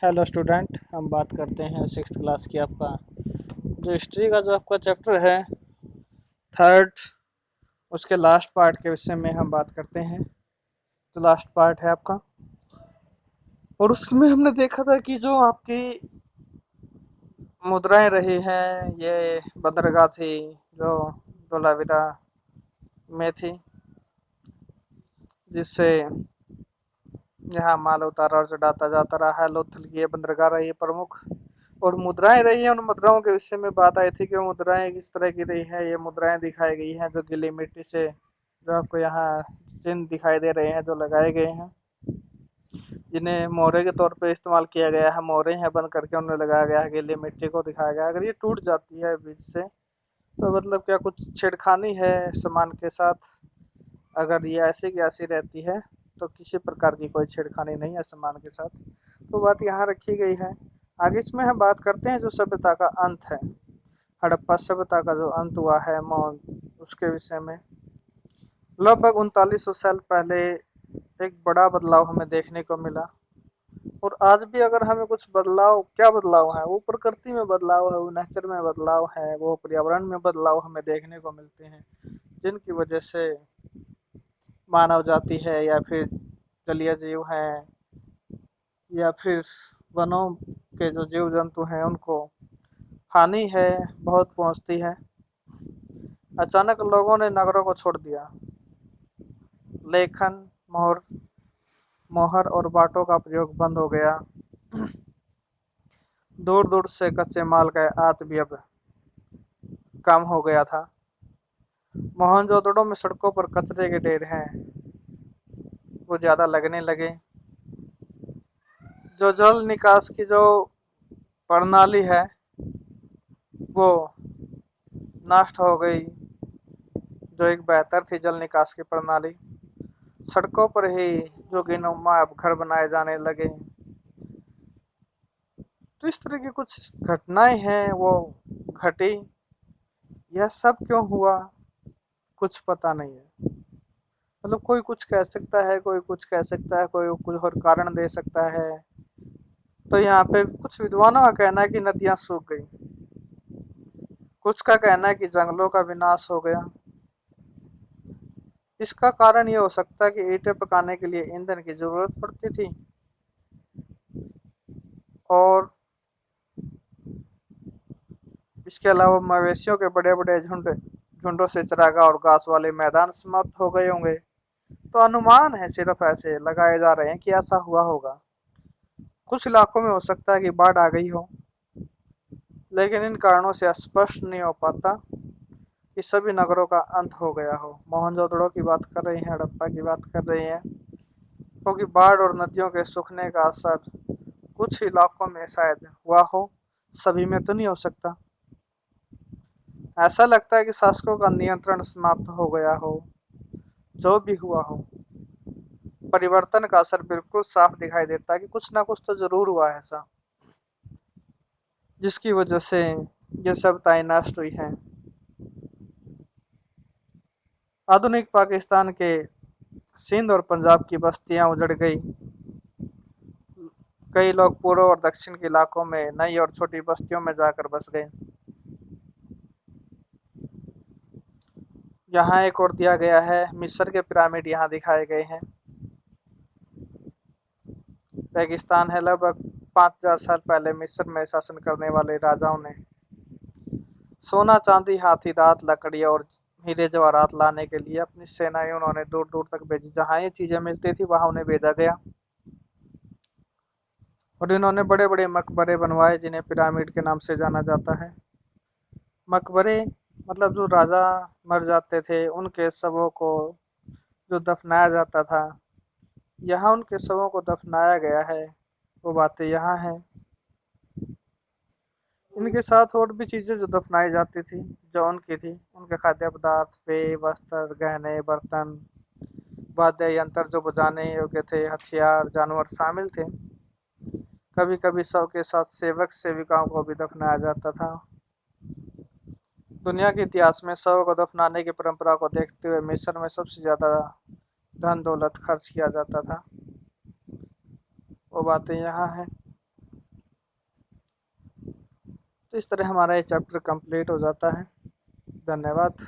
Hello student, हम बात करते हैं सिक्स क्लास की आपका जो हिस्ट्री का जो आपका चैप्टर है थर्ड, उसके लास्ट पार्ट के विषय में हम बात करते हैं। तो लास्ट पार्ट है आपका, और उसमें हमने देखा था कि जो आपकी मुद्राएं रही हैं ये बंदरगाह थी जो धोलावीरा में थी, जिससे यहाँ माल उतारा और चढ़ाता जाता रहा है। लोथल की ये बंदरगाह रही है प्रमुख, और मुद्राएं रही हैं। उन मुद्राओं के विषय में बात आई थी कि मुद्राएं किस तरह की रही है। ये मुद्राएं दिखाई गई हैं जो गीली मिट्टी से, जो आपको यहाँ चिन्ह दिखाई दे रहे हैं जो लगाए गए हैं, जिन्हें मोहरे के तौर पे इस्तेमाल किया गया है। मोहरे हैं बंद करके उन्हें लगाया गया है, गीली मिट्टी को दिखाया गया है। अगर ये टूट जाती है बीच से तो मतलब क्या कुछ छेड़खानी है सामान के साथ। अगर ये ऐसी की ऐसी रहती है तो किसी प्रकार की कोई छेड़खानी नहीं है सामान के साथ। तो बात यहाँ रखी गई है। आगे इसमें हम बात करते हैं जो सभ्यता का अंत है, हड़प्पा सभ्यता का जो अंत हुआ है उसके विषय में। लगभग 3900 साल पहले एक बड़ा बदलाव हमें देखने को मिला, और आज भी अगर हमें कुछ बदलाव, क्या बदलाव है, वो प्रकृति में बदलाव है, वो नेचर में बदलाव है, वो पर्यावरण में बदलाव हमें देखने को मिलते हैं, जिनकी वजह से मानव जाति है या फिर जलीय जीव हैं या फिर वनों के जो जीव जंतु हैं उनको हानि है बहुत पहुंचती है। अचानक लोगों ने नगरों को छोड़ दिया। लेखन, मोहर मोहर और बाटों का प्रयोग बंद हो गया। दूर दूर से कच्चे माल का आयात भी अब कम हो गया था। मोहनजोदड़ो में सड़कों पर कचरे के ढेर हैं वो ज्यादा लगने लगे। जो जल निकास की जो प्रणाली है वो नष्ट हो गई, जो एक बेहतर थी जल निकास की प्रणाली। सड़कों पर ही जोगीनुमा अब घर बनाए जाने लगे। तो इस तरह की कुछ घटनाएं हैं वो घटी। यह सब क्यों हुआ कुछ पता नहीं है। मतलब कोई कुछ कह सकता है, कोई कुछ कह सकता है, कोई कुछ और कारण दे सकता है। तो यहाँ पे कुछ विद्वानों का कहना है कि नदियां सूख गई, कुछ का कहना है कि जंगलों का विनाश हो गया। इसका कारण ये हो सकता है कि ईंटें पकाने के लिए ईंधन की जरूरत पड़ती थी, और इसके अलावा मवेशियों के बड़े बड़े झुंडों से चरागाह और घास वाले मैदान समाप्त हो गए होंगे। तो अनुमान है, सिर्फ ऐसे लगाए जा रहे हैं कि ऐसा हुआ होगा। कुछ इलाकों में हो सकता है कि बाढ़ आ गई हो, लेकिन इन कारणों से स्पष्ट नहीं हो पाता कि सभी नगरों का अंत हो गया हो। मोहनजोदड़ो की बात कर रही हैं, हड़प्पा की बात कर रही हैं, क्योंकि बाढ़ और नदियों के सूखने का असर कुछ इलाकों में शायद हुआ हो, सभी में तो नहीं हो सकता। ऐसा लगता है कि शासकों का नियंत्रण समाप्त हो गया हो। जो भी हुआ हो, परिवर्तन का असर बिल्कुल साफ दिखाई देता है कि कुछ ना कुछ तो जरूर हुआ है ऐसा, जिसकी वजह से ये सभ्यताएं नष्ट हुई हैं। आधुनिक पाकिस्तान के सिंध और पंजाब की बस्तियां उजड़ गई। कई लोग पूर्व और दक्षिण के इलाकों में नई और छोटी बस्तियों में जाकर बस गए। यहाँ एक और दिया गया है, मिस्र के पिरामिड यहाँ दिखाए गए हैं। रेगिस्तान है। लगभग 5000 साल पहले मिस्र में शासन करने वाले राजाओं ने सोना, चांदी, हाथी दांत, लकड़ी और हीरे जवाहरात लाने के लिए अपनी सेनाएं उन्होंने दूर दूर तक भेजी। जहाँ ये चीजें मिलती थी वहां उन्हें भेजा गया, और इन्होंने बड़े बड़े मकबरे बनवाए जिन्हें पिरामिड के नाम से जाना जाता है। मकबरे मतलब जो राजा मर जाते थे उनके शवों को जो दफनाया जाता था, यहाँ उनके शवों को दफनाया गया है, वो बातें यहाँ हैं। इनके साथ और भी चीजें जो दफनाई जाती थी, जो उनकी थी, उनके खाद्य पदार्थ, पेय, वस्त्र, गहने, बर्तन, वाद्य यंत्र जो बजाने योग्य थे, हथियार, जानवर शामिल थे। कभी कभी शव के साथ सेवक सेविकाओं को भी दफनाया जाता था। दुनिया के इतिहास में शव को दफनाने की परंपरा को देखते हुए मिस्र में सबसे ज्यादा धन दौलत खर्च किया जाता था, वो बातें यहाँ हैं। तो इस तरह हमारा ये चैप्टर कंप्लीट हो जाता है। धन्यवाद।